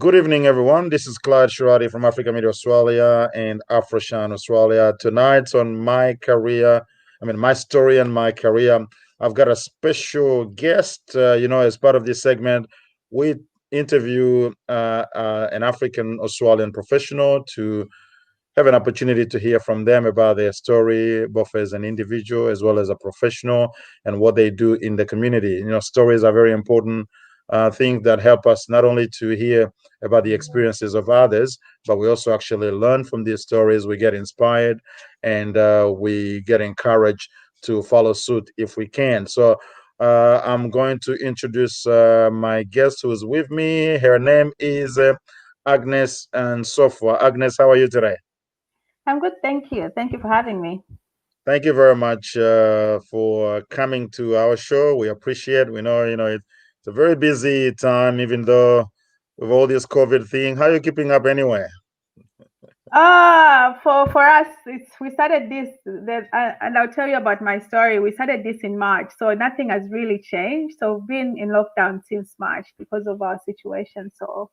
Good evening, everyone. This is Clyde Shirati from Africa Media Australia and Afroshine Australia. Tonight on my story and my career, I've got a special guest. As part of this segment, we interview an African Australian professional to have an opportunity to hear from them about their story, both as an individual as well as a professional, and what they do in the community. Stories are very important things that help us not only to hear about the experiences of others, but we also actually learn from these stories. We get inspired and we get encouraged to follow suit if we can. So I'm going to introduce my guest who is with me. Her name is Agnes and NSOFWA. Agnes, how are you today? I'm good, thank you. Thank you for having me. Thank you very much for coming to our show. We appreciate. We know, it's a very busy time, even though with all this COVID thing. How are you keeping up anyway? For us, we started this, and I'll tell you about my story. We started this in March, so nothing has really changed. So we've been in lockdown since March because of our situation. So,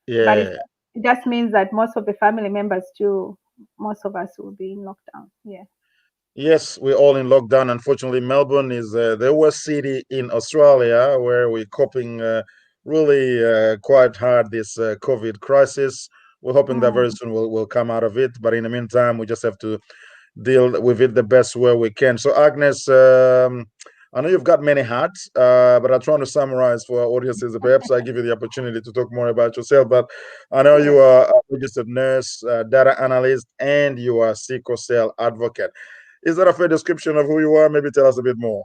but Yeah. it just means that most of the family members too, most of us will be in lockdown. Yeah. Yes, we're all in lockdown. Unfortunately, Melbourne is the worst city in Australia where we're coping really quite hard this COVID crisis. We're hoping that very Mm. soon we'll come out of it. But in the meantime, we just have to deal with it the best way we can. So, Agnes, I know you've got many hats, but I'm trying to summarize for our audiences. Perhaps I give you the opportunity to talk more about yourself. But I know Yeah. you are a registered nurse, data analyst, and you are a sickle cell advocate. Is that a fair description of who you are? Maybe tell us a bit more.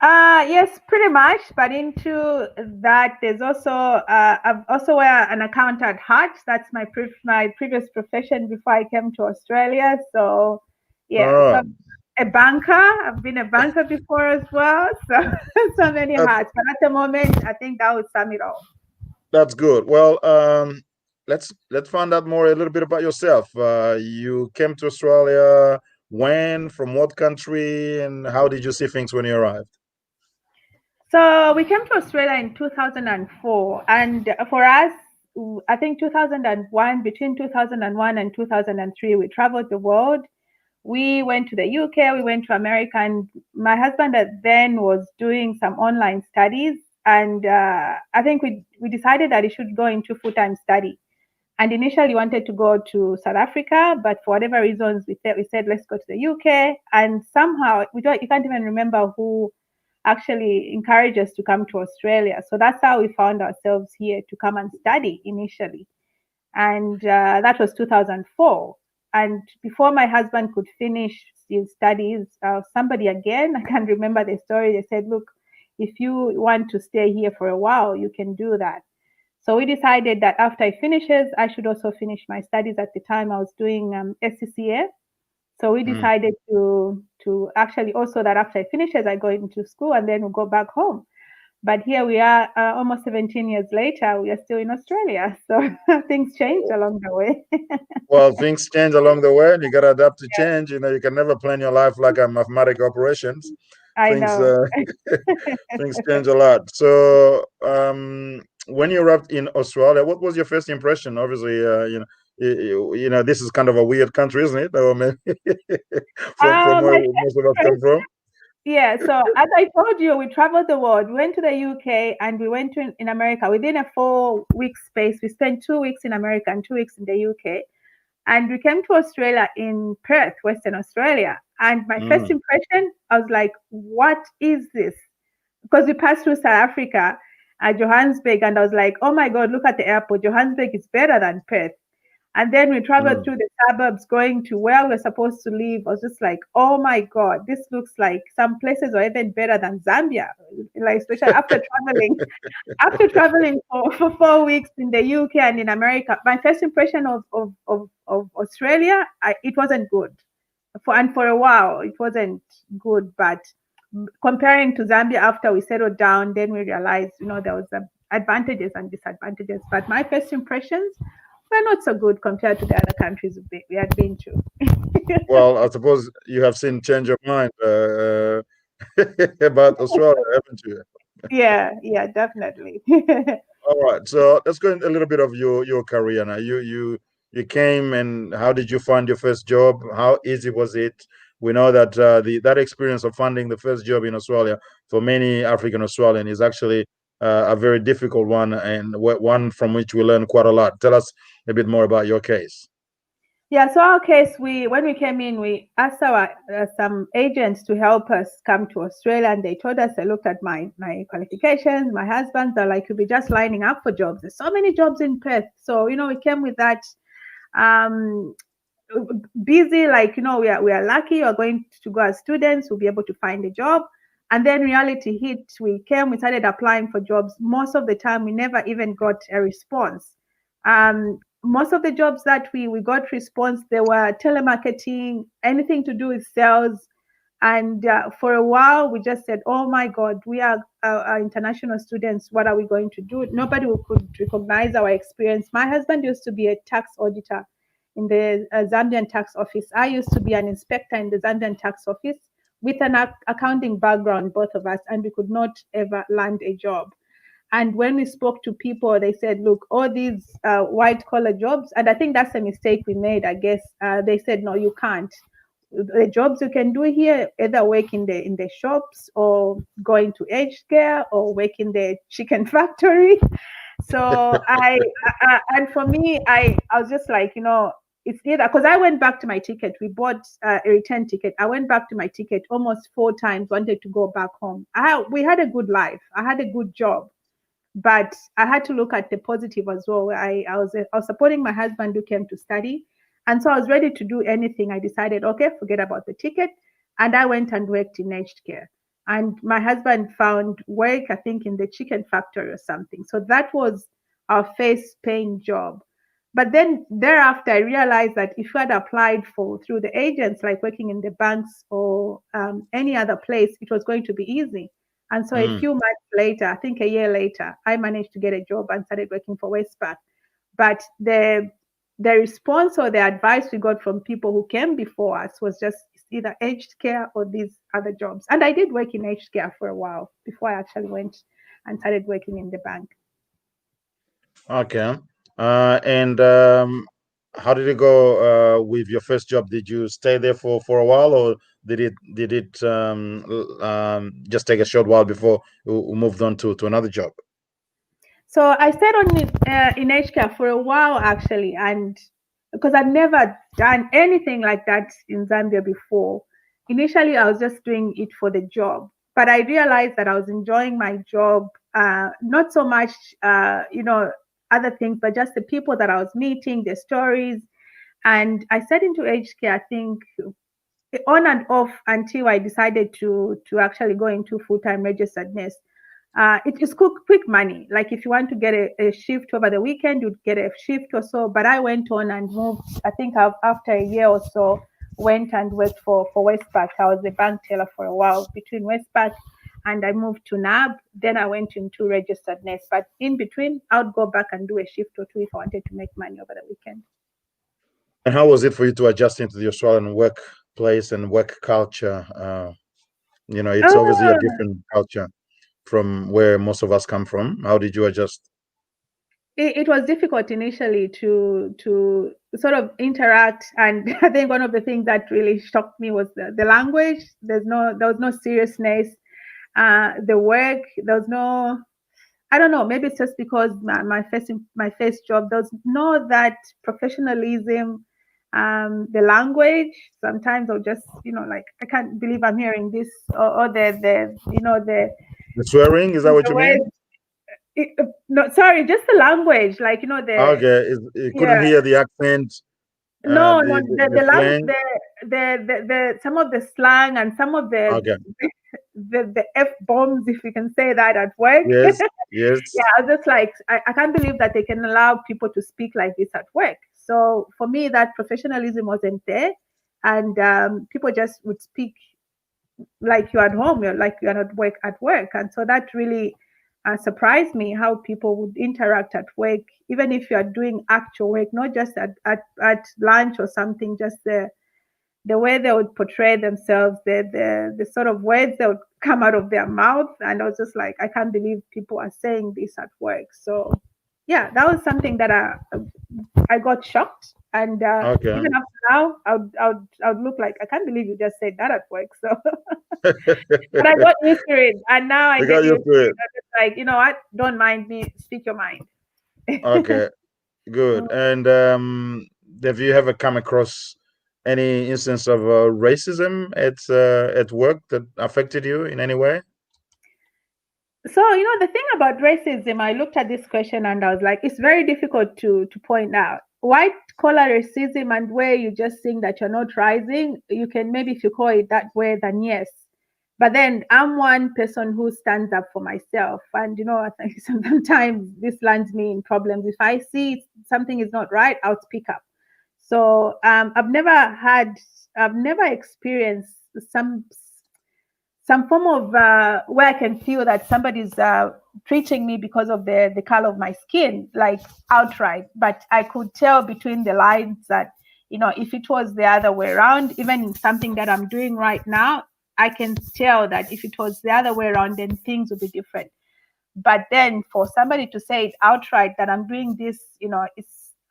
Yes, pretty much. But into that, there's also I've also wear an accountant hat. That's my previous profession before I came to Australia. So yeah, Oh, so a banker. I've been a banker before as well. So so many that's hats. But at the moment, I think that would sum it all. that's good. Well, let's find out more a little bit about yourself. You came to Australia when, from what country, and how did you see things when you arrived? So we came to Australia in 2004, and for us, I think 2001, between 2001 and 2003, we traveled the world. We went to the UK, we went to America, and my husband then was doing some online studies. And I think we decided that he should go into full time study. And initially wanted to go to South Africa, but for whatever reasons, we said let's go to the UK. And somehow we don't, you can't even remember who actually encouraged us to come to Australia. So that's how we found ourselves here to come and study initially, and that was 2004. And before my husband could finish his studies, somebody again, I can't remember the story, they said, look, if you want to stay here for a while, you can do that. So we decided that after he finishes, I should also finish my studies. At the time, I was doing SCCA. So we Mm. decided to actually also that after I finishes, I go into school and then we go back home. But here we are, almost 17 years later, we are still in Australia. So things changed along the way. Well, things change along the way, and you got to adapt to change. You can never plan your life like a mathematical operations. I Things know. things change a lot. So, when you arrived in Australia, what was your first impression? Obviously, this is kind of a weird country, isn't it? Or maybe from where My most of us first, come from. yeah. So as I told you, we traveled the world. We went to the UK and we went to in America within a 4 week space. We spent 2 weeks in America and 2 weeks in the UK. And we came to Australia in Perth, Western Australia. And my first Mm. impression, I was like, what is this? Because we passed through South Africa at Johannesburg, and I was like, oh my God, look at the airport. Johannesburg is better than Perth. And then we traveled Mm. through the suburbs going to where we're supposed to live. I was just like, oh my God, this looks like some places are even better than Zambia. Like, especially after traveling for 4 weeks in the UK and in America, my first impression of Australia, it wasn't good. For a while, it wasn't good. But comparing to Zambia, after we settled down, then we realized, there was advantages and disadvantages. But my first impressions were not so good compared to the other countries we had been to. Well, I suppose you have seen change of mind about Australia, haven't you? Yeah, yeah, definitely. All right, so let's go into a little bit of your career now. You came, and how did you find your first job? How easy was it? We know that the that experience of finding the first job in Australia for many African Australian is actually a very difficult one, and one from which we learn quite a lot. Tell us a bit more about your case. Yeah, so our case, when we came in, we asked our some agents to help us come to Australia, and they told us, they looked at my qualifications, my husband's, they're like, you'll be just lining up for jobs. There's so many jobs in Perth. So, we came with that um, busy, like, we are lucky, we're going to go as students, we'll be able to find a job. And then reality hit, we started applying for jobs. Most of the time, we never even got a response. Most of the jobs that we got response, they were telemarketing, anything to do with sales. And for a while, we just said, oh my God, we are international students. What are we going to do? Nobody could recognize our experience. My husband used to be a tax auditor in the Zambian tax office. I used to be an inspector in the Zambian tax office with an accounting background, both of us, and we could not ever land a job. And when we spoke to people, they said, look, all these white collar jobs, and I think that's a mistake we made, I guess. They said, no, you can't. The jobs you can do here, either work in the shops or going to aged care or work in the chicken factory. So and for me, I was just like, it's either, because I went back to my ticket. We bought a return ticket. I went back to my ticket almost 4 times, wanted to go back home. We had a good life. I had a good job, but I had to look at the positive as well. I was supporting my husband who came to study, and so I was ready to do anything. I decided, okay, forget about the ticket, and I went and worked in aged care. And my husband found work, I think, in the chicken factory or something. So that was our first paying job. But then thereafter, I realized that if you had applied for through the agents, like working in the banks or any other place, it was going to be easy. And so a Mm. few months later, I think a year later, I managed to get a job and started working for Westpac. But the response or the advice we got from people who came before us was just either aged care or these other jobs. And I did work in aged care for a while before I actually went and started working in the bank. Okay. And how did it go with your first job? Did you stay there for a while, or did it just take a short while before you moved on to another job? So I stayed on in aged care for a while actually, and because I'd never done anything like that in Zambia before. Initially, I was just doing it for the job, but I realized that I was enjoying my job, not so much, other things, but just the people that I was meeting, the stories. And I set into aged care, I think, on and off until I decided to actually go into full-time registered nurse. It is quick money. Like if you want to get a shift over the weekend, you'd get a shift or so. But I went on and moved. I think after a year or so, went and worked for Westpac. I was a bank teller for a while between Westpac and I moved to NAB. Then I went into registered nurse. But in between, I would go back and do a shift or two if I wanted to make money over the weekend. And how was it for you to adjust into the Australian workplace and work culture? It's obviously a Oh, different culture from where most of us come from. How did you adjust? it was difficult initially to sort of interact, and I think one of the things that really shocked me was the language. There was no seriousness. The work, there was no, I don't know, maybe it's just because my first job, there was no that professionalism. The language, sometimes I'll just, like, I can't believe I'm hearing this, or The swearing, is that what the you word. mean? No, sorry, just the language, like, the, Okay, you couldn't yeah. hear the accent, No, no, the slang. the some of the slang and some of the Okay, the f bombs, if you can say that, at work. yes, Yeah, yes. I was just like, I can't believe that they can allow people to speak like this at work. So for me, that professionalism wasn't there, and people just would speak like you're at home, you're like you're at work, and so that really surprised me how people would interact at work, even if you are doing actual work, not just at lunch or something. Just the way they would portray themselves, the sort of words they would come out of their mouth. And I was just like, I can't believe people are saying this at work. So yeah, that was something that I got shocked. And Okay. even up to now, I would look like, I can't believe you just said that at work. So, but I got used to it. And now I You get got used used to to it. it. I'm just like, you know what? Don't mind me. Speak your mind. Okay, good. And have you ever come across any instance of racism at work that affected you in any way? So, the thing about racism, I looked at this question and I was like, it's very difficult to point out. White collar racism, and where you just think that you're not rising, you can maybe, if you call it that way, then yes. But then I'm one person who stands up for myself. And, I think sometimes this lands me in problems. If I see something is not right, I'll speak up. So I've never experienced some form of where I can feel that somebody's treating me because of the color of my skin, like outright. But I could tell between the lines that, if it was the other way around, even something that I'm doing right now, I can tell that if it was the other way around, then things would be different. But then for somebody to say it outright that I'm doing this,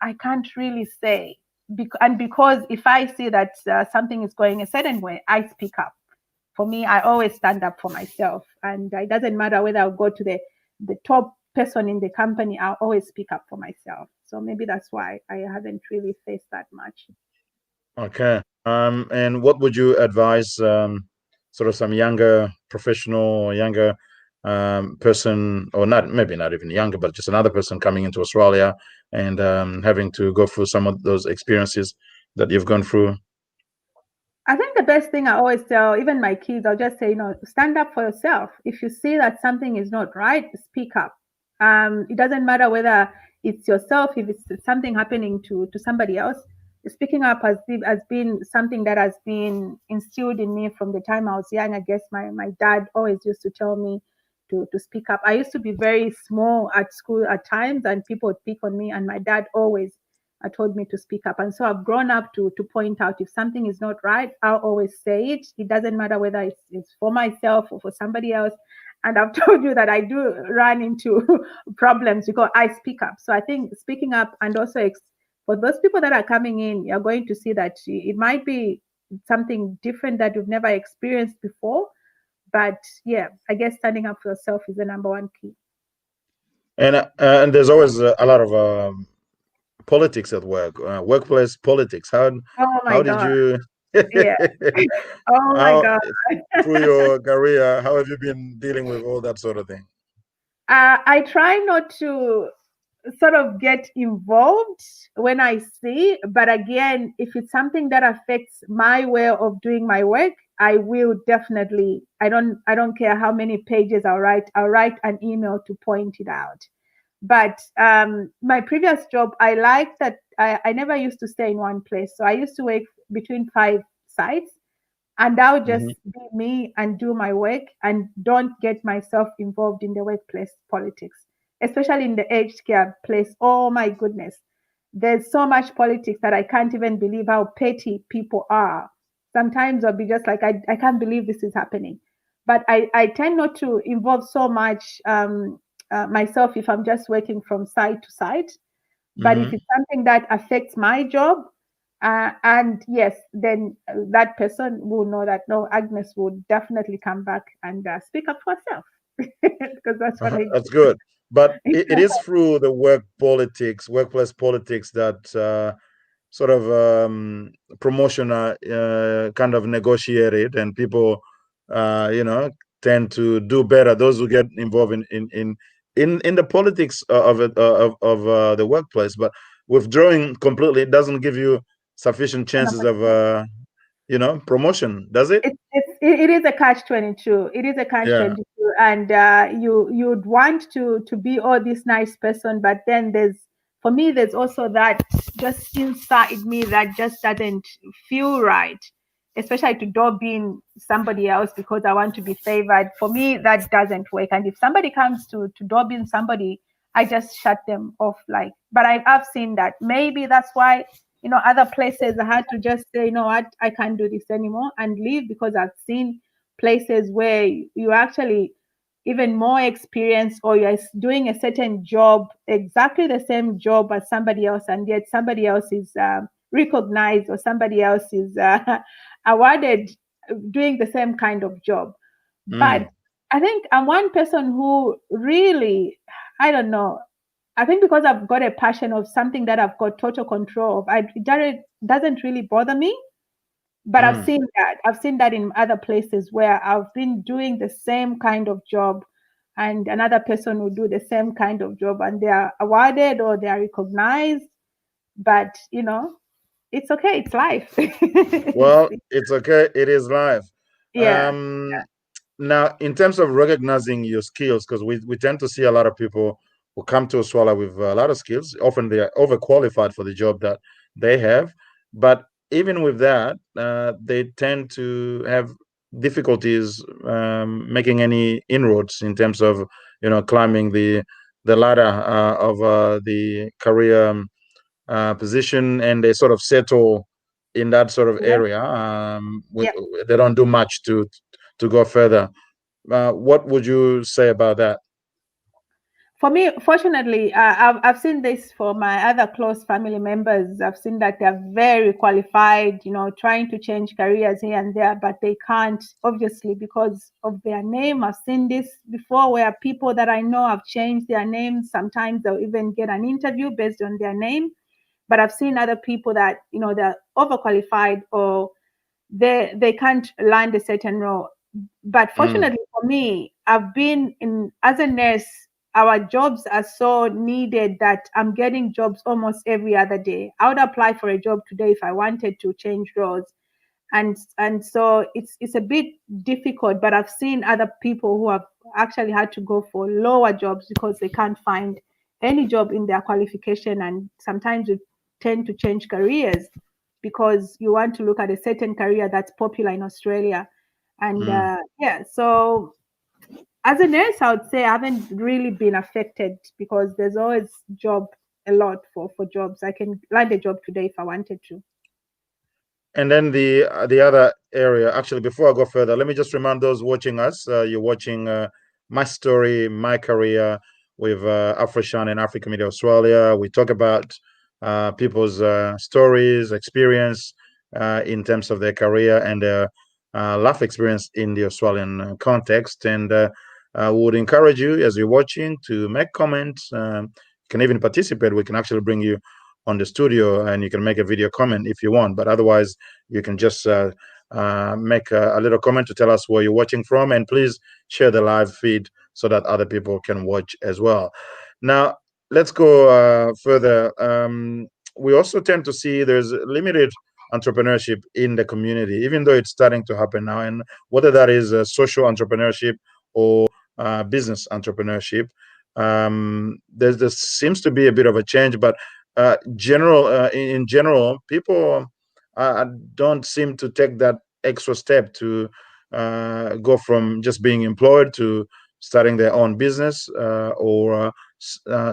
I can't really say. And because if I see that something is going a certain way, I speak up. For me, I always stand up for myself, and it doesn't matter whether I'll go to the top person in the company. I'll always speak up for myself. So maybe that's why I haven't really faced that much. Okay. And what would you advise sort of some younger professional or younger person, or not, maybe not even younger, but just another person coming into Australia and having to go through some of those experiences that you've gone through? I think the best thing I always tell even my kids, I'll just say, stand up for yourself. If you see that something is not right, speak up. It doesn't matter whether it's yourself, if it's something happening to somebody else. Speaking up has been something that has been instilled in me from the time I was young. I guess my dad always used to tell me to speak up. I used to be very small at school at times, and people would pick on me, and my dad always told me to speak up. And so I've grown up to point out if something is not right, I'll always say it. It doesn't matter whether it's for myself or for somebody else. And I've told you that I do run into problems because I speak up. So I think speaking up, and also for those people that are coming in, you're going to see that it might be something different that you've never experienced before. But yeah, I guess standing up for yourself is the number one key. And there's always a lot of politics at work, workplace politics. Oh my How did God. you Yeah. Oh my how God. through your career, how have you been dealing with all that sort of thing? I try not to sort of get involved when I see, but again, if it's something that affects my way of doing my work, I will definitely. I don't care how many pages I'll write. I'll write an email to point it out. But my previous job, I liked that I never used to stay in one place. So I used to work between 5 sites, and I'll just Hmm. be me and do my work and don't get myself involved in the workplace politics, especially in the aged care place. Oh my goodness. There's so much politics that I can't even believe how petty people are. Sometimes I'll be just like, I can't believe this is happening. But I tend not to involve so much myself if I'm just working from side to side. But if Hmm. it's something that affects my job, and yes, then that person will know that no, Agnes will definitely come back and speak up for herself because that's what I That's good. But do. it is through the workplace politics that sort of promotion are kind of negotiated, and people, you know, tend to do better. Those who get involved in the politics of it of the workplace, but withdrawing completely, it doesn't give you sufficient chances of promotion, does it? It is a catch 22. It is a catch Yeah. 22, and you'd want to be all this nice person, but then for me there's also that just inside me that just doesn't feel right, especially to dob in somebody else because I want to be favored. For me, that doesn't work. And if somebody comes to dob in somebody, I just shut them off. Like, but I've seen that maybe that's why other places I had to just say, you know what, I can't do this anymore and leave because I've seen places where you actually even more experienced, or you're doing a certain job, exactly the same job as somebody else, and yet somebody else is recognized, or somebody else is awarded doing the same kind of job. But I think I'm one person who really, I don't know, I think because I've got a passion of something that I've got total control of, it doesn't really bother me. But I've seen that. I've seen that in other places where I've been doing the same kind of job, and another person will do the same kind of job, and they are awarded or they are recognized. But it's okay. It's life. Well, it's okay. It is life. Yeah. Now, in terms of recognizing your skills, because we tend to see a lot of people who come to Australia with a lot of skills. Often they are overqualified for the job that they have. But even with that, they tend to have difficulties making any inroads in terms of climbing the ladder of the career position, and they sort of settle in that sort of Yeah. area. They don't do much to go further. What would you say about that? For me, fortunately, I've seen this for my other close family members. I've seen that they're very qualified, trying to change careers here and there, but they can't, obviously, because of their name. I've seen this before where people that I know have changed their names. Sometimes they'll even get an interview based on their name. But I've seen other people that, they're overqualified, or they can't land a certain role. But fortunately for me, I've been in as a nurse. Our jobs are so needed that I'm getting jobs almost every other day. I would apply for a job today if I wanted to change roles, and so it's a bit difficult. But I've seen other people who have actually had to go for lower jobs because they can't find any job in their qualification, and sometimes you tend to change careers because you want to look at a certain career that's popular in Australia. And yeah, so as a nurse, I would say I haven't really been affected because there's always job a lot for jobs. I can land a job today if I wanted to. And then the other area, actually, before I go further, let me just remind those watching us, you're watching My Story, My Career with Afroshine and Africa Media Australia. We talk about people's stories, experience in terms of their career and their life experience in the Australian context. And we would encourage you, as you're watching, to make comments. You can even participate. We can actually bring you on the studio and you can make a video comment if you want, but otherwise you can just make a little comment to tell us where you're watching from, and please share the live feed so that other people can watch as well. Now let's go further. We also tend to see there's limited entrepreneurship in the community, even though it's starting to happen now, and whether that is social entrepreneurship or business entrepreneurship, there seems to be a bit of a change, but in general, people don't seem to take that extra step to go from just being employed to starting their own business, or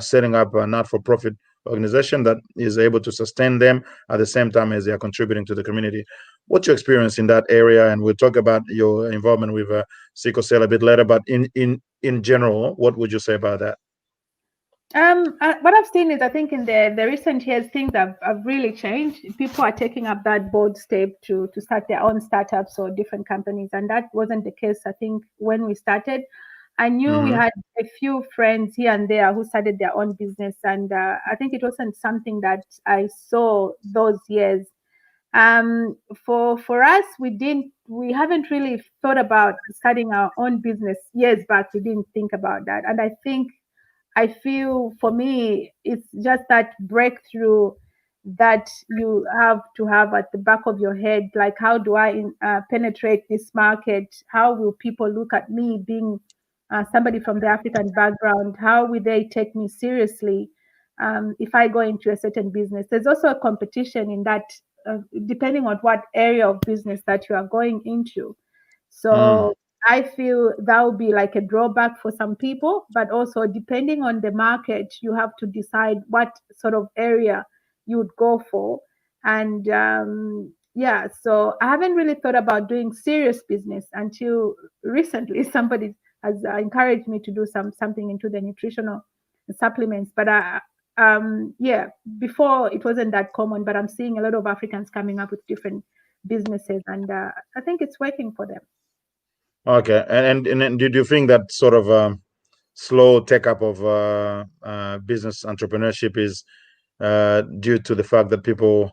setting up a not-for-profit organization that is able to sustain them at the same time as they are contributing to the community. What's your experience in that area? And we'll talk about your involvement with sickle cell a bit later. But in general, what would you say about that? What I've seen is, I think in the recent years, things have really changed. People are taking up that bold step to start their own startups or different companies, and that wasn't the case. I think when we started, I knew we had a few friends here and there who started their own business, and I think it wasn't something that I saw those years. For us, we haven't really thought about starting our own business years back. We didn't think about that, and I feel for me, it's just that breakthrough that you have to have at the back of your head. Like, how do I penetrate this market? How will people look at me being somebody from the African background? How will they take me seriously if I go into a certain business? There's also a competition in that, depending on what area of business that you are going into. So I feel that would be like a drawback for some people, but also depending on the market, you have to decide what sort of area you would go for. And yeah, so I haven't really thought about doing serious business until recently. Somebody has encouraged me to do something into the nutritional supplements. But yeah, before it wasn't that common. But I'm seeing a lot of Africans coming up with different businesses, and I think it's working for them. Okay, and did you think that sort of slow take up of business entrepreneurship is due to the fact that people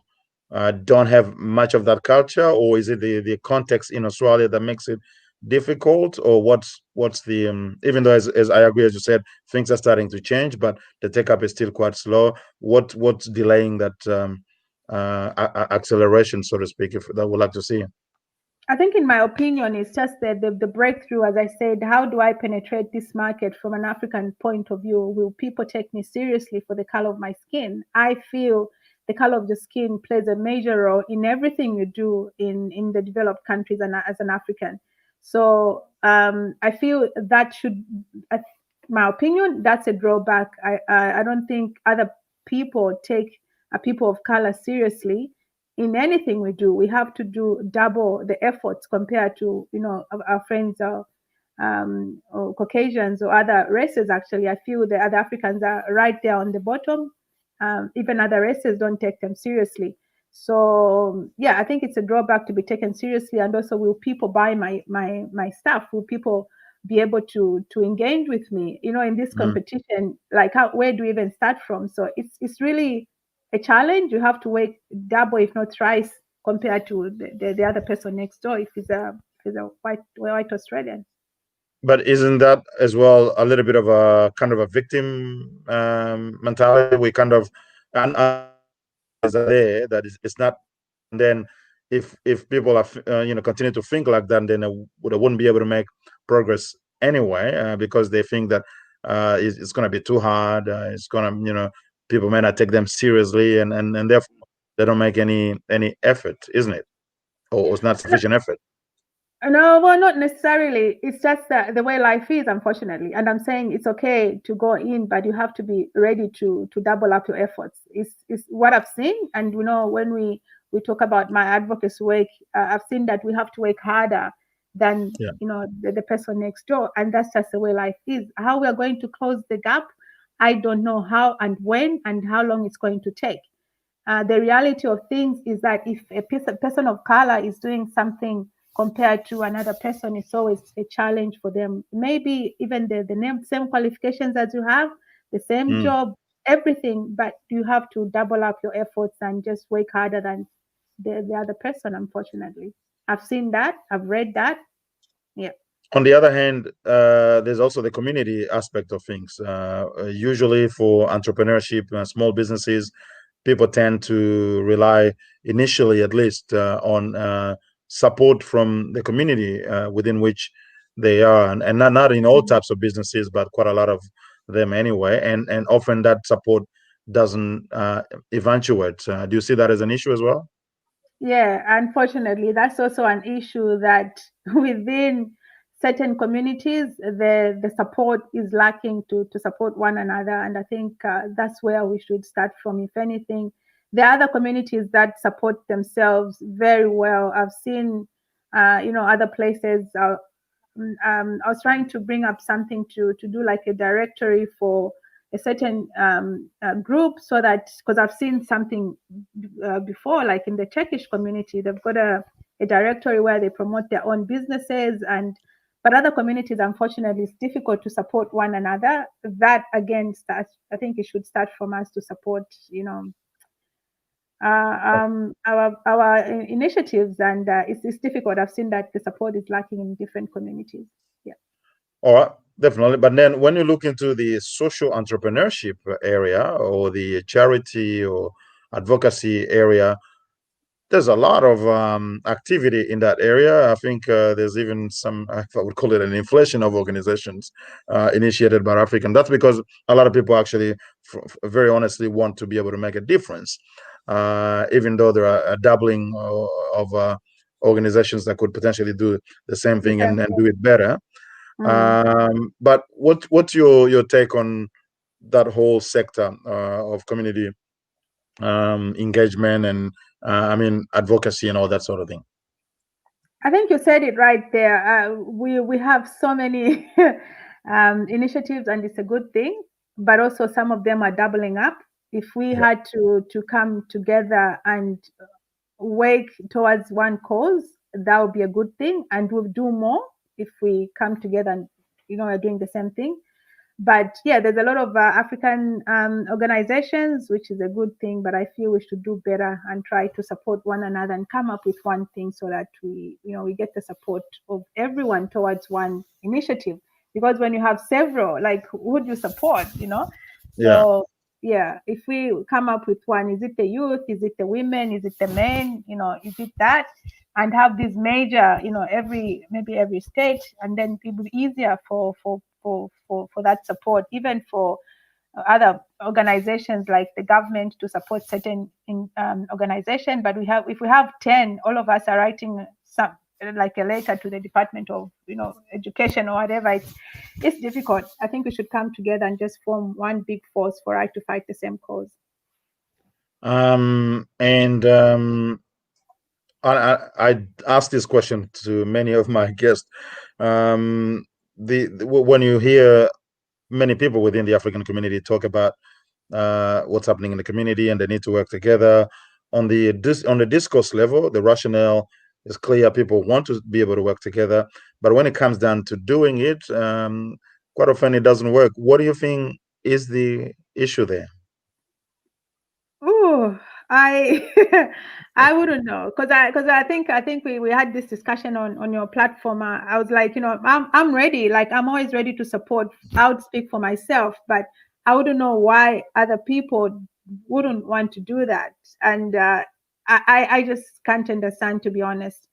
don't have much of that culture, or is it the context in Australia that makes it difficult, or what's the even though as I agree, as you said, things are starting to change, but the take up is still quite slow. What's delaying that acceleration, so to speak, if that would like to see? I think, in my opinion, it's just the breakthrough. As I said, how do I penetrate this market from an African point of view? Will people take me seriously for the color of my skin? I feel the color of the skin plays a major role in everything you do in the developed countries and as an African. So I feel that should, uh, my opinion, that's a drawback. I don't think other people take a people of color seriously in anything we do. We have to do double the efforts compared to our friends or Caucasians or other races. Actually, I feel the other Africans are right there on the bottom. Even other races don't take them seriously. So yeah, I think it's a drawback to be taken seriously. And also, will people buy my stuff? Will people be able to engage with me? In this Mm. competition, like where do we even start from? So it's really a challenge. You have to work double, if not thrice, compared to the other person next door if he's a white Australian. But isn't that as well a little bit of a kind of a victim mentality? We kind of and the opportunities are there that is it's not, and then if people are continue to think like that, then they wouldn't be able to make progress anyway, because they think that it's going to be too hard. It's going to people may not take them seriously, and therefore they don't make any effort, isn't it? Or it's not sufficient effort. No, well, not necessarily. It's just the way life is, unfortunately. And I'm saying it's okay to go in, but you have to be ready to double up your efforts. It's what I've seen. And when we talk about my advocacy work, I've seen that we have to work harder than Yeah. the person next door, and that's just the way life is. How we are going to close the gap, I don't know how and when and how long it's going to take. The reality of things is that if person of color is doing something compared to another person, it's always a challenge for them. Maybe even the same qualifications as you have, the same Mm. job, everything, but you have to double up your efforts and just work harder than the other person, unfortunately. I've seen that, I've read that. Yeah. On the other hand, there's also the community aspect of things. Usually, for entrepreneurship, small businesses, people tend to rely initially, at least, on support from the community within which they are, and not in all types of businesses, but quite a lot of them anyway. And often that support doesn't eventuate. Do you see that as an issue as well? Yeah, unfortunately, that's also an issue that within certain communities, the support is lacking to support one another. And I think that's where we should start from. If anything, there are other communities that support themselves very well. I've seen, other places. I was trying to bring up something to do like a directory for a certain group, so that, because I've seen something before, like in the Turkish community, they've got a directory where they promote their own businesses, and but other communities, unfortunately, it's difficult to support one another. That again starts, I think it should start from us to support, our initiatives, and it's difficult. I've seen that the support is lacking in different communities. Yeah. All right, definitely. But then when you look into the social entrepreneurship area or the charity or advocacy area, there's a lot of activity in that area. I think there's even some, I would call it an inflation of organizations initiated by African. That's because a lot of people actually, very honestly, want to be able to make a difference, even though there are a doubling of organizations that could potentially do the same The thing same and do thing. it better. Mm. But what's your take on that whole sector of community engagement and advocacy and all that sort of thing? I think you said it right there. We have so many initiatives, and it's a good thing. But also, some of them are doubling up. If we Yeah. had to come together and work towards one cause, that would be a good thing, and we'll do more if we come together and are doing the same thing. But yeah, there's a lot of African organizations, which is a good thing. But I feel we should do better and try to support one another and come up with one thing so that we get the support of everyone towards one initiative. Because when you have several, like who do you support? Yeah. So yeah, if we come up with one, is it the youth? Is it the women? Is it the men? Is it that? And have these major, maybe every state, and then it will be easier for that support, even for other organizations like the government to support certain organization. But if we have 10, all of us are writing some like a letter to the Department of Education or whatever. It's difficult. I think we should come together and just form one big force for us to fight the same cause. I asked this question to many of my guests. When you hear many people within the African community talk about what's happening in the community and they need to work together, on the discourse level, the rationale is clear. People want to be able to work together, but when it comes down to doing it, quite often it doesn't work. What do you think is the issue there? Oh, I I wouldn't know, because I think we had this discussion on your platform. I was like, I'm ready. Like, I'm always ready to support. I would speak for myself, but I wouldn't know why other people wouldn't want to do that. And I just can't understand, to be honest.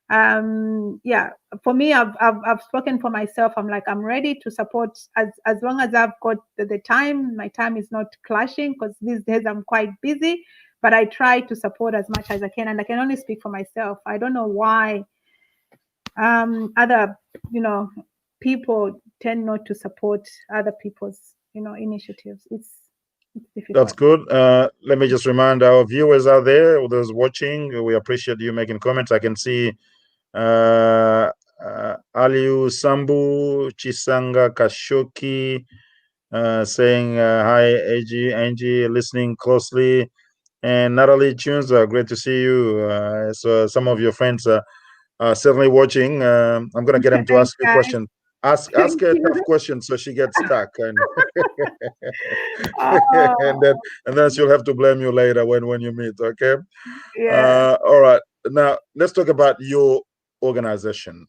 Yeah, for me, I've spoken for myself. I'm like, I'm ready to support as long as I've got the time. My time is not clashing, because these days I'm quite busy, but I try to support as much as I can, and I can only speak for myself. I don't know why other people tend not to support other people's initiatives. It's That's difficult. good. Let me just remind our viewers out there, or those watching, we appreciate you making comments. I can see Aliu Sambu, Chisanga Kashoki saying hi, Angie, listening closely. And Natalie Tunes, great to see you. So some of your friends are certainly watching. I'm going to get them to Thanks, ask you a guys. question. Ask Thank her a you. tough question so she gets stuck. And and then Oh, she'll have to blame you later when you meet. Okay. yeah. All right. Now let's talk about your organization.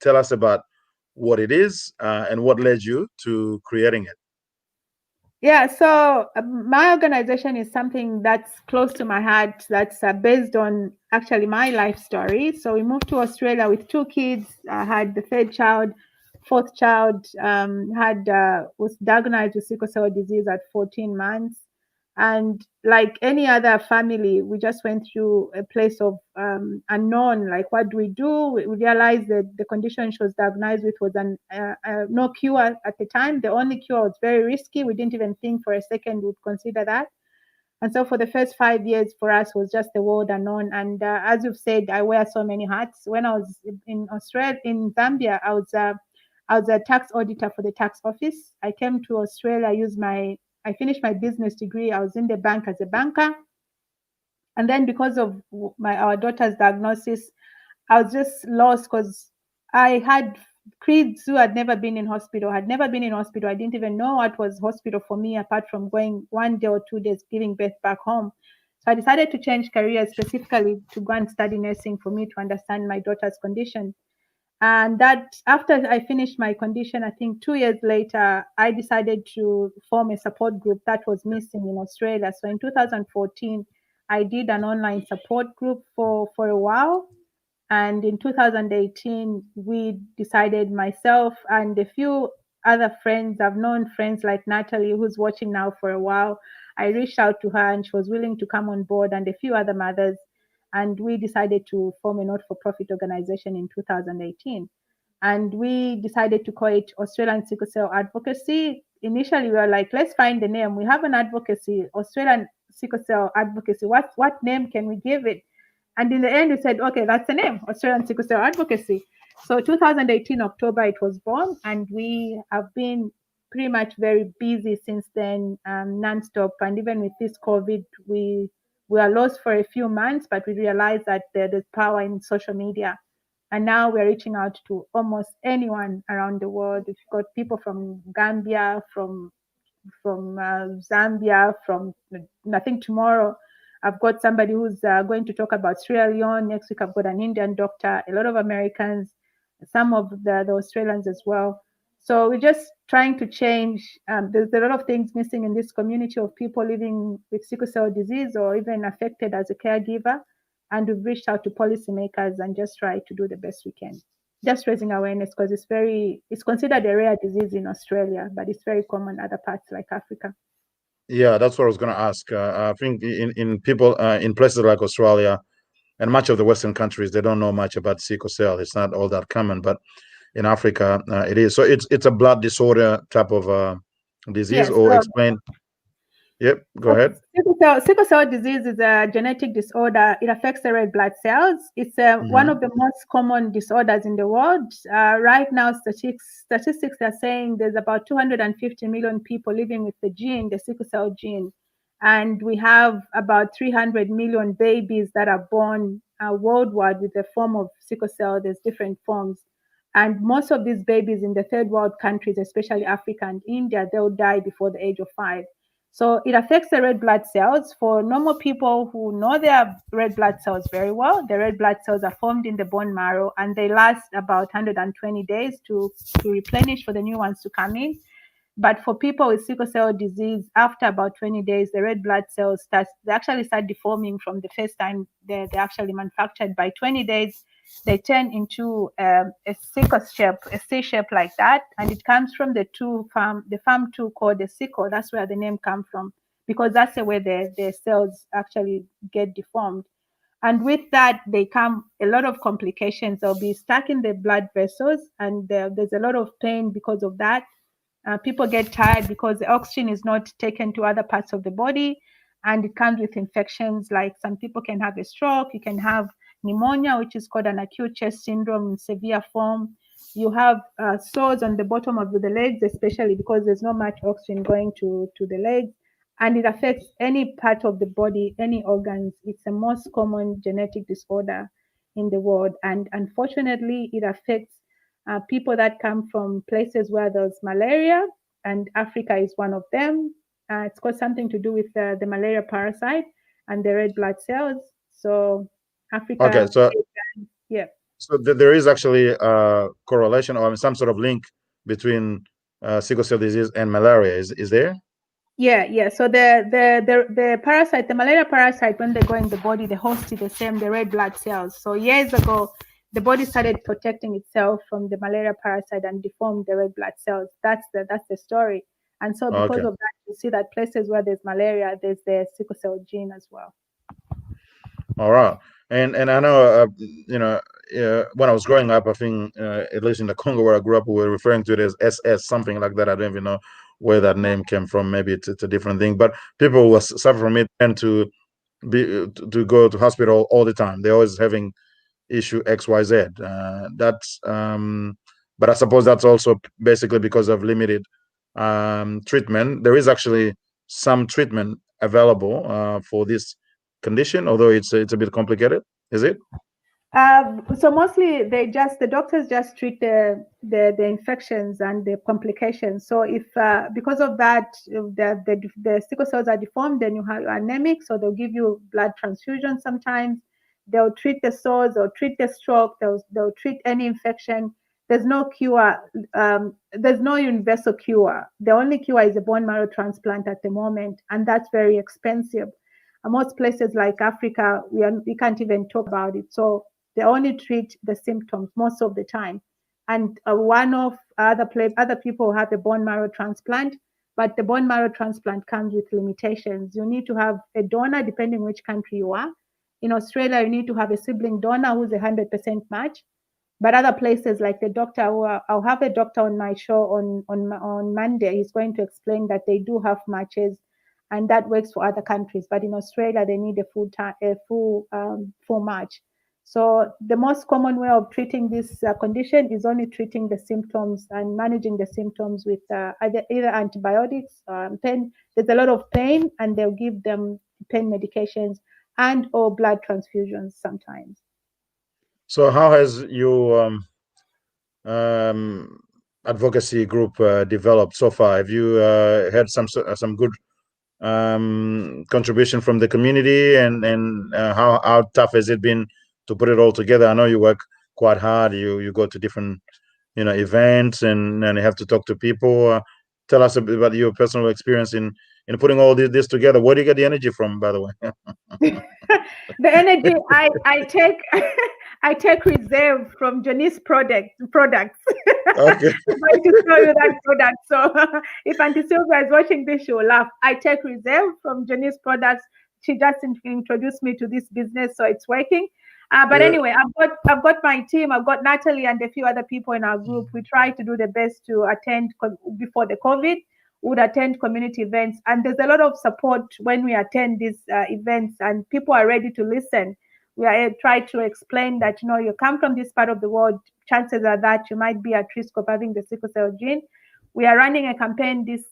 Tell us about what it is and what led you to creating it. Yeah, so my organization is something that's close to my heart, that's based on actually my life story. So we moved to Australia with two kids. I had the third child, fourth child, had was diagnosed with sickle cell disease at 14 months. And like any other family, we just went through a place of unknown. Like, what do we do? We realized that the condition she was diagnosed with was no cure at the time. The only cure was very risky. We didn't even think for a second we'd consider that. And so for the first 5 years for us was just the world unknown. And as you've said, I wear so many hats. When I was in Australia, in Zambia, I was a tax auditor for the tax office. I came to Australia, I finished my business degree. I was in the bank as a banker. And then because of our daughter's diagnosis, I was just lost, because I had kids who had never been in hospital, had never been in hospital. I didn't even know what was hospital for me, apart from going 1 day or 2 days giving birth back home. So I decided to change careers specifically to go and study nursing for me to understand my daughter's condition. And that after I finished my condition, I think 2 years later, I decided to form a support group that was missing in Australia. So in 2014, I did an online support group for a while. And in 2018, we decided, myself and a few other friends, I've known friends like Natalie, who's watching now for a while. I reached out to her and she was willing to come on board, and a few other mothers. And we decided to form a not for profit organization in 2018. And we decided to call it Australian Sickle Cell Advocacy. Initially, we were like, let's find the name. We have an advocacy, Australian sickle cell advocacy. What name can we give it? And in the end, we said, okay, that's the name, Australian Sickle Cell Advocacy. So 2018 October it was born, and we have been pretty much very busy since then, nonstop. And even with this COVID, we are lost for a few months, but we realized that there's power in social media. And now we're reaching out to almost anyone around the world. We've got people from Gambia, from Zambia, from, I think tomorrow I've got somebody who's going to talk about Sierra Leone. Next week I've got an Indian doctor, a lot of Americans, some of the Australians as well. So we're just trying to change. There's a lot of things missing in this community of people living with sickle cell disease or even affected as a caregiver. And we've reached out to policymakers and just try to do the best we can. Just raising awareness, because it's considered a rare disease in Australia, but it's very common in other parts like Africa. Yeah, that's what I was going to ask. I think in people in places like Australia and much of the Western countries, they don't know much about sickle cell. It's not all that common, but in Africa, it is. So it's a blood disorder type of disease, Yes. or explain. Yep, go ahead. Sickle cell disease is a genetic disorder. It affects the red blood cells. It's one of the most common disorders in the world. Right now, statistics are saying there's about 250 million people living with the gene, the sickle cell gene. And we have about 300 million babies that are born worldwide with a form of sickle cell. There's different forms. And most of these babies in the third world countries, especially Africa and India, they'll die before the age of 5. So it affects the red blood cells. For normal people who know their red blood cells very well, the red blood cells are formed in the bone marrow, and they last about 120 days to replenish for the new ones to come in. But for people with sickle cell disease, after about 20 days, the red blood cells actually start deforming from the first time they're actually manufactured. By 20 days, they turn into a sickle shape, a C shape like that. And it comes from the farm tool called the sickle. That's where the name comes from, because that's the way the cells actually get deformed. And with that, they come a lot of complications. They'll be stuck in the blood vessels, and there's a lot of pain because of that. People get tired because the oxygen is not taken to other parts of the body, and it comes with infections. Like some people can have a stroke, you can have pneumonia, which is called an acute chest syndrome in severe form. You have sores on the bottom of the legs, especially because there's not much oxygen going to the legs, and it affects any part of the body, any organs. It's the most common genetic disorder in the world, and unfortunately, it affects people that come from places where there's malaria, and Africa is one of them. It's got something to do with the malaria parasite and the red blood cells. So Africa. Okay, so yeah. So there is actually a correlation or some sort of link between sickle cell disease and malaria. Is there? Yeah. So the parasite, the malaria parasite, when they go in the body, the host is the same, the red blood cells. So years ago, the body started protecting itself from the malaria parasite and deformed the red blood cells. That's the story. And so because of that, you see that places where there's malaria, there's the sickle cell gene as well. All right. And I know, when I was growing up, I think, at least in the Congo where I grew up, we were referring to it as SS, something like that. I don't even know where that name came from. Maybe it's a different thing. But people who suffer from it tend to go to hospital all the time. They're always having issue XYZ. But I suppose that's also basically because of limited treatment. There is actually some treatment available for this condition, although it's a bit complicated. Is it? So mostly the doctors just treat the infections and the complications. So if because of that the sickle cells are deformed, then you have anemic. So they'll give you blood transfusion sometimes. They'll treat the sores, they'll treat the stroke, they'll treat any infection. There's no cure. There's no universal cure. The only cure is a bone marrow transplant at the moment, and that's very expensive. Most places like Africa, we can't even talk about it. So they only treat the symptoms most of the time. And one of other people have a bone marrow transplant, but the bone marrow transplant comes with limitations. You need to have a donor depending which country you are. In Australia, you need to have a sibling donor who's 100% match. But other places like the doctor, I'll have a doctor on my show on Monday. He's going to explain that they do have matches. and that works for other countries. But in Australia, they need a full March. So the most common way of treating this condition is only treating the symptoms and managing the symptoms with either antibiotics, pain. There's a lot of pain, and they'll give them pain medications and or blood transfusions sometimes. So how has your um, advocacy group developed so far? Have you had some good contribution from the community, and how tough has it been to put it all together? I know you work quite hard. You go to different events, and you have to talk to people. Tell us a bit about your personal experience in putting all this together. Where do you get the energy from, by the way? The energy I take I take reserve from Janice's products. Okay. I'm going to show you that product. So if Auntie Sylvia is watching this, she will laugh. I take reserve from Janice's products. She just introduced me to this business, so it's working. But Yeah. anyway, I've got my team. I've got Natalie and a few other people in our group. We try to do the best to attend before the COVID. Would attend community events, and there's a lot of support when we attend these events, and people are ready to listen. We are try to explain that you come from this part of the world, chances are that you might be at risk of having the sickle cell gene. We are running a campaign this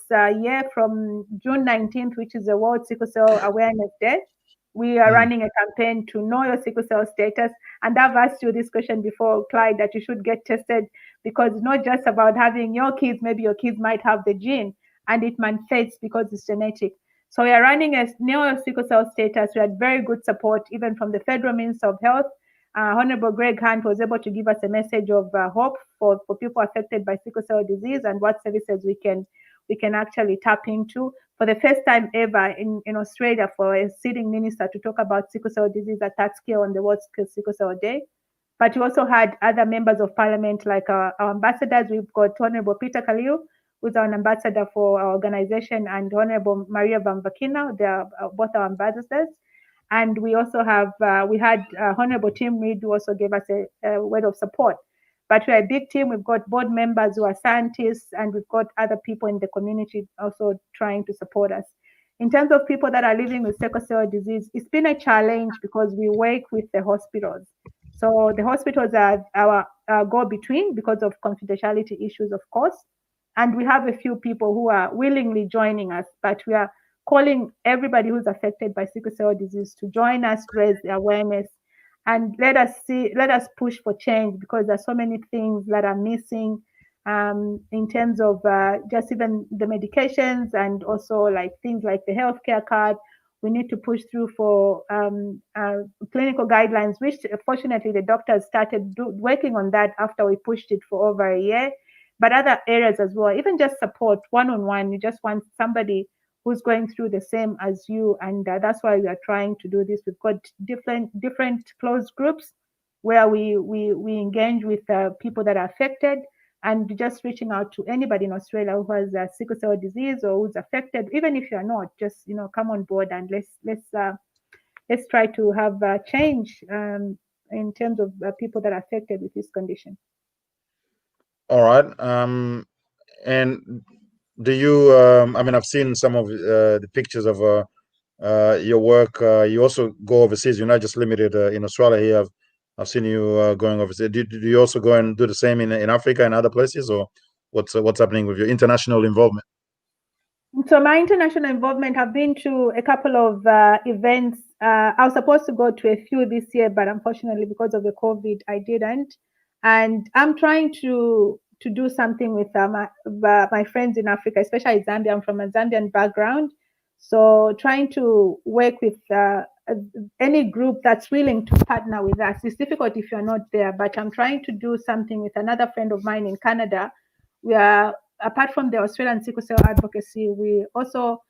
year from June 19th, which is the World Sickle Cell Awareness Day. We are running a campaign to know your sickle cell status. And I've asked you this question before, Clyde, that you should get tested, because it's not just about having your kids. Maybe your kids might have the gene and it manifests because it's genetic. So we are running a know sickle cell status. We had very good support, even from the Federal Minister of Health. Honorable Greg Hunt was able to give us a message of hope for people affected by sickle cell disease and what services we can actually tap into. For the first time ever in Australia, for a sitting minister to talk about sickle cell disease at that scale on the World Sickle Cell Day. But we also had other members of parliament, like our ambassadors. We've got Honorable Peter Khalil, who's our ambassador for our organization, and Honorable Maria Van Vakina. They are both our ambassadors. And we also have, we had Honorable Tim Reed, who also gave us a word of support. But we're a big team. We've got board members who are scientists, and we've got other people in the community also trying to support us. In terms of people that are living with sickle cell disease, it's been a challenge because we work with the hospitals. So the hospitals are our go-between because of confidentiality issues, of course. And we have a few people who are willingly joining us, but we are calling everybody who's affected by sickle cell disease to join us, raise the awareness, and let us push for change, because there's so many things that are missing in terms of just even the medications, and also like things like the healthcare card. We need to push through for clinical guidelines, which fortunately the doctors started working on that after we pushed it for over a year. But other areas as well, even just support one-on-one. You just want somebody who's going through the same as you, and that's why we are trying to do this. We've got different closed groups where we engage with people that are affected, and just reaching out to anybody in Australia who has sickle cell disease or who's affected. Even if you're not, just come on board, and let's try to have change in terms of people that are affected with this condition. All right. And do you? I mean, I've seen some of the pictures of your work. You also go overseas. You're not just limited in Australia here. I've seen you going overseas. Do you also go and do the same in Africa and other places, or what's happening with your international involvement? So my international involvement, I've been to a couple of events. I was supposed to go to a few this year, but unfortunately, because of the COVID, I didn't. And I'm trying to do something with my friends in Africa, especially Zambia. I'm from a Zambian background, so trying to work with any group that's willing to partner with us. It's difficult if you're not there, but I'm trying to do something with another friend of mine in Canada. We are, apart from the Australian Sickle Cell Advocacy, we also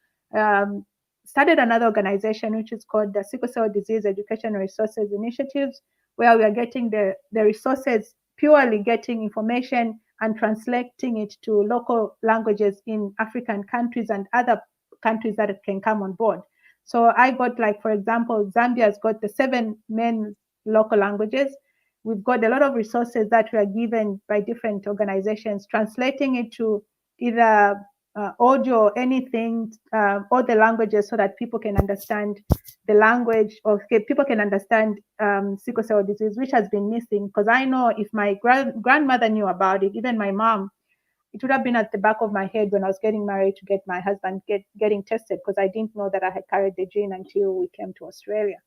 started another organization which is called the Sickle Cell Disease Education Resources Initiatives, where we are getting the resources, purely getting information and translating it to local languages in African countries and other countries that can come on board. So I got, like, for example, Zambia's got the 7 main local languages. We've got a lot of resources that we are given by different organizations, translating it to either audio, anything, all the languages, so that people can understand the language, or people can understand sickle cell disease, which has been missing. Because I know if my grandmother knew about it, even my mom, it would have been at the back of my head when I was getting married to get my husband getting tested, because I didn't know that I had carried the gene until we came to Australia.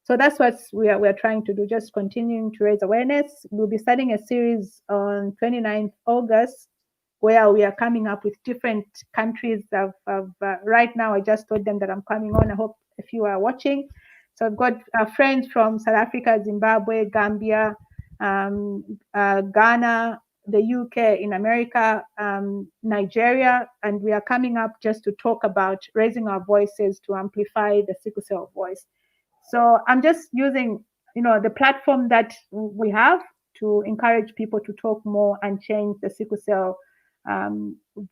So that's what we're trying to do, just continuing to raise awareness. We'll be starting a series on 29th August, where we are coming up with different countries right now. I just told them that I'm coming on. I hope a few are watching. So I've got friends from South Africa, Zimbabwe, Gambia, Ghana, the UK, in America, Nigeria, and we are coming up just to talk about raising our voices to amplify the sickle cell voice. So I'm just using, the platform that we have to encourage people to talk more and change the sickle cell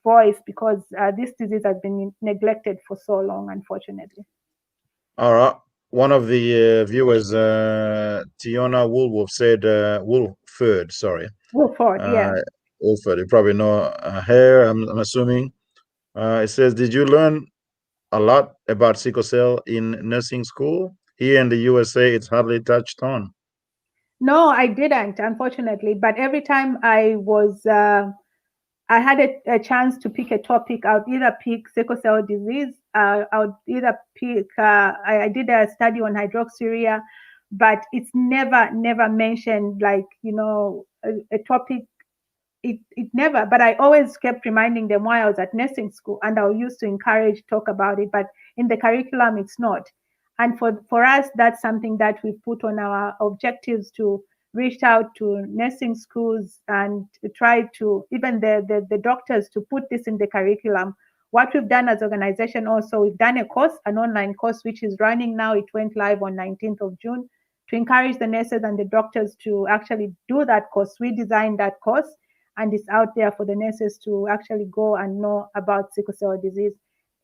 voice, because this disease has been neglected for so long, unfortunately. All right. One of the viewers, Tiona Woolworth, said Woolford, sorry. Wolford, yeah. Woolford, you probably know her, I'm assuming. It says, did you learn a lot about sickle cell in nursing school? Here in the USA, it's hardly touched on. No, I didn't, unfortunately. But every time I had a chance to pick a topic, I would either pick sickle cell disease, I would either pick, I did a study on hydroxyurea, but it's never mentioned, like, a topic. It never, but I always kept reminding them while I was at nursing school, and I used to encourage talk about it, but in the curriculum it's not. And for us, that's something that we put on our objectives, to reach out to nursing schools and try to, even the doctors, to put this in the curriculum. What we've done as organization also, we've done a course, an online course, which is running now. It went live on 19th of June, to encourage the nurses and the doctors to actually do that course. We designed that course, and it's out there for the nurses to actually go and know about sickle cell disease.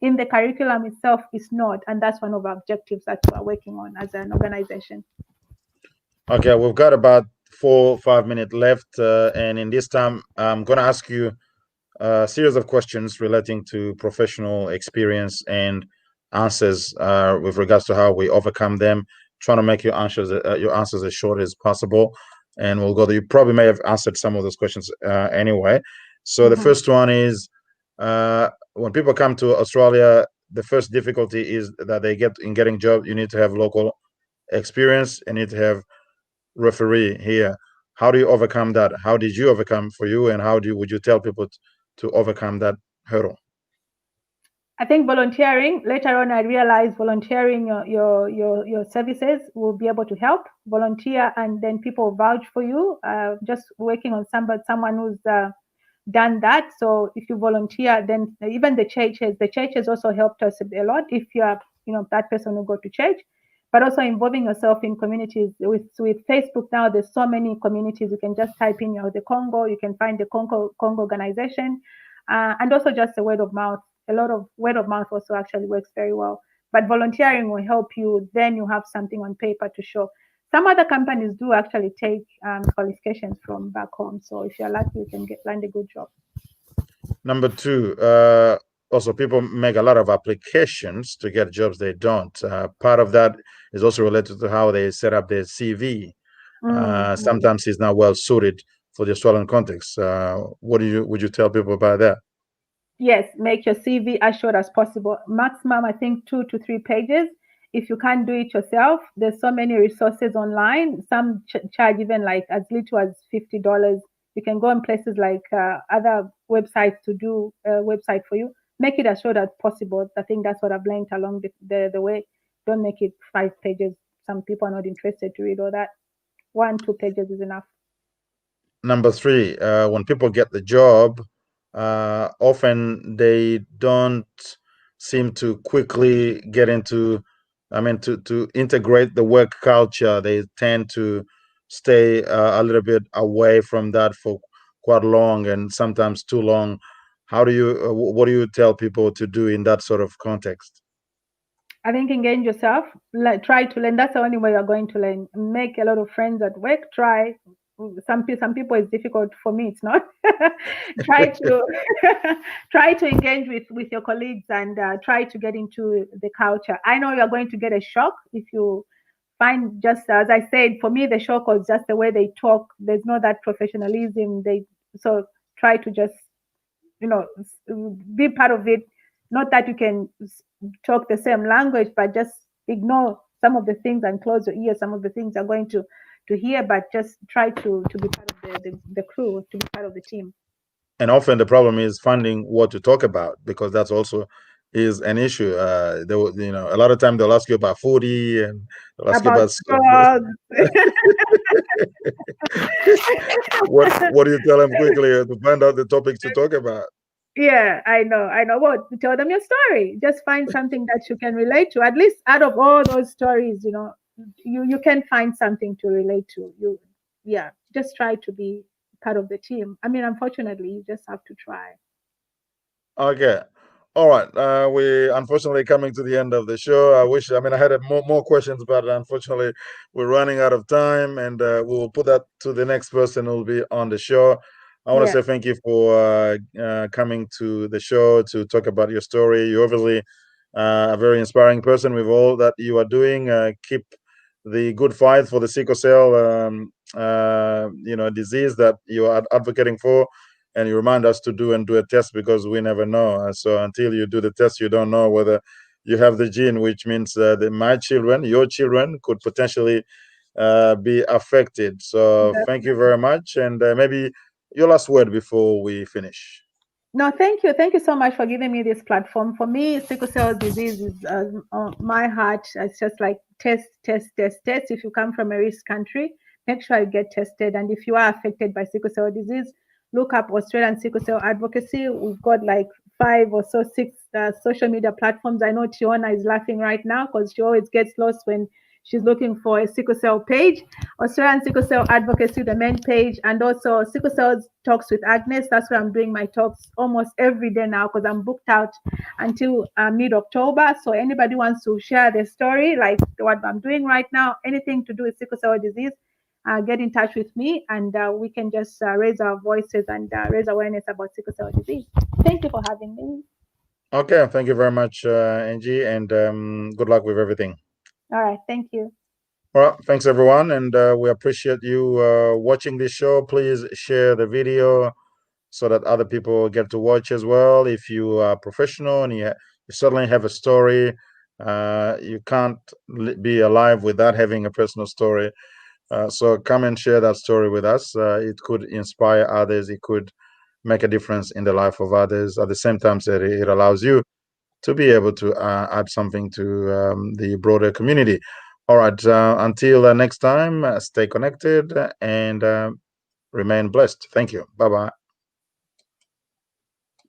In the curriculum itself, it's not, and that's one of our objectives that we're working on as an organization. Okay, we've got about 4 or 5 minutes left, and in this time, I'm going to ask you a series of questions relating to professional experience and answers with regards to how we overcome them. Trying to make your answers as short as possible, and we'll go there. You probably may have answered some of those questions anyway. So the first one is, when people come to Australia, the first difficulty is that they get in getting jobs. You need to have local experience and need to have referee here. How do you overcome that? How did you overcome for you, and would you tell people to overcome that hurdle? I think volunteering. Later on, I realized volunteering your services will be able to help. Volunteer, and then people vouch for you. Just working on someone who's done that. So if you volunteer, then even the churches also helped us a lot. If you are, that person who go to church, but also involving yourself in communities. With Facebook now, there's so many communities. You can just type in the Congo. You can find the Congo organization, and also just a word of mouth. A lot of word of mouth also actually works very well. But volunteering will help you. Then you have something on paper to show. Some other companies do actually take qualifications from back home. So if you're lucky, you can land a good job. Number two, also people make a lot of applications to get jobs they don't. Part of that is also related to how they set up their CV. Sometimes it's not well suited for the Australian context. Would you tell people about that? Yes, make your CV as short as possible. Maximum, I think, 2 to 3 pages. If you can't do it yourself, there's so many resources online. Some charge even like as little as $50. You can go on places like other websites to do a website for you. Make it as short as possible. I think that's what I've learned along the way. Don't make it 5 pages. Some people are not interested to read all that. 1, 2 pages is enough. Number three, when people get the job, often they don't seem to quickly get into, to integrate the work culture. They tend to stay a little bit away from that for quite long, and sometimes too long. What do you tell people to do in that sort of context? I think engage yourself. Try to learn. That's the only way you're going to learn. Make a lot of friends at work. Try some people it's difficult. For me, it's not. Try to try to engage with your colleagues and try to get into the culture. I know you're going to get a shock if you find, just as I said, for me the shock was just the way they talk. There's no that professionalism. So try to just, be part of it. Not that you can talk the same language, but just ignore some of the things and close your ears. Some of the things are going to hear, but just try to be part of the crew, to be part of the team. And often the problem is finding what to talk about, because that's also is an issue. A lot of time they'll ask you about foodie, and they'll ask you About about drugs. what do you tell them quickly to find out the topics to talk about? Yeah, I know. What? Tell them your story. Just find something that you can relate to. At least out of all those stories, you can find something to relate to. Yeah, just try to be part of the team. I mean, unfortunately, you just have to try. Okay. All right. We unfortunately coming to the end of the show. I had more questions, but unfortunately we're running out of time, and we'll put that to the next person who will be on the show. I want to Yeah. say thank you for coming to the show to talk about your story. You're obviously a very inspiring person with all that you are doing. Keep the good fight for the sickle cell, disease that you are advocating for, and you remind us to do a test, because we never know. So until you do the test, you don't know whether you have the gene, which means that my children, your children, could potentially be affected. So thank you very much, and maybe your last word before we finish. No, thank you. Thank you so much for giving me this platform. For me, sickle cell disease is on my heart. It's just like test, test, test, test. If you come from a risk country, make sure you get tested. And if you are affected by sickle cell disease, look up Australian Sickle Cell Advocacy. We've got like 5 or so 6 social media platforms. I know Tiona is laughing right now because she always gets lost when she's looking for a sickle cell page. Australian Sickle Cell Advocacy, the main page, and also Sickle Cell Talks with AGNES. That's where I'm doing my talks almost every day now because I'm booked out until mid-October. So anybody wants to share their story, like what I'm doing right now, anything to do with sickle cell disease, get in touch with me, and we can just raise our voices and raise awareness about sickle cell disease. Thank you for having me. Okay, thank you very much, Angie, and good luck with everything. All right, thank you. Well, thanks everyone, and we appreciate you watching this show. Please share the video so that other people get to watch as well. If you are professional and you certainly have a story, you can't be alive without having a personal story. So come and share that story with us. It could inspire others. It could make a difference in the life of others. At the same time, it allows you to be able to add something to the broader community. All right. Until next time, stay connected and remain blessed. Thank you. Bye-bye.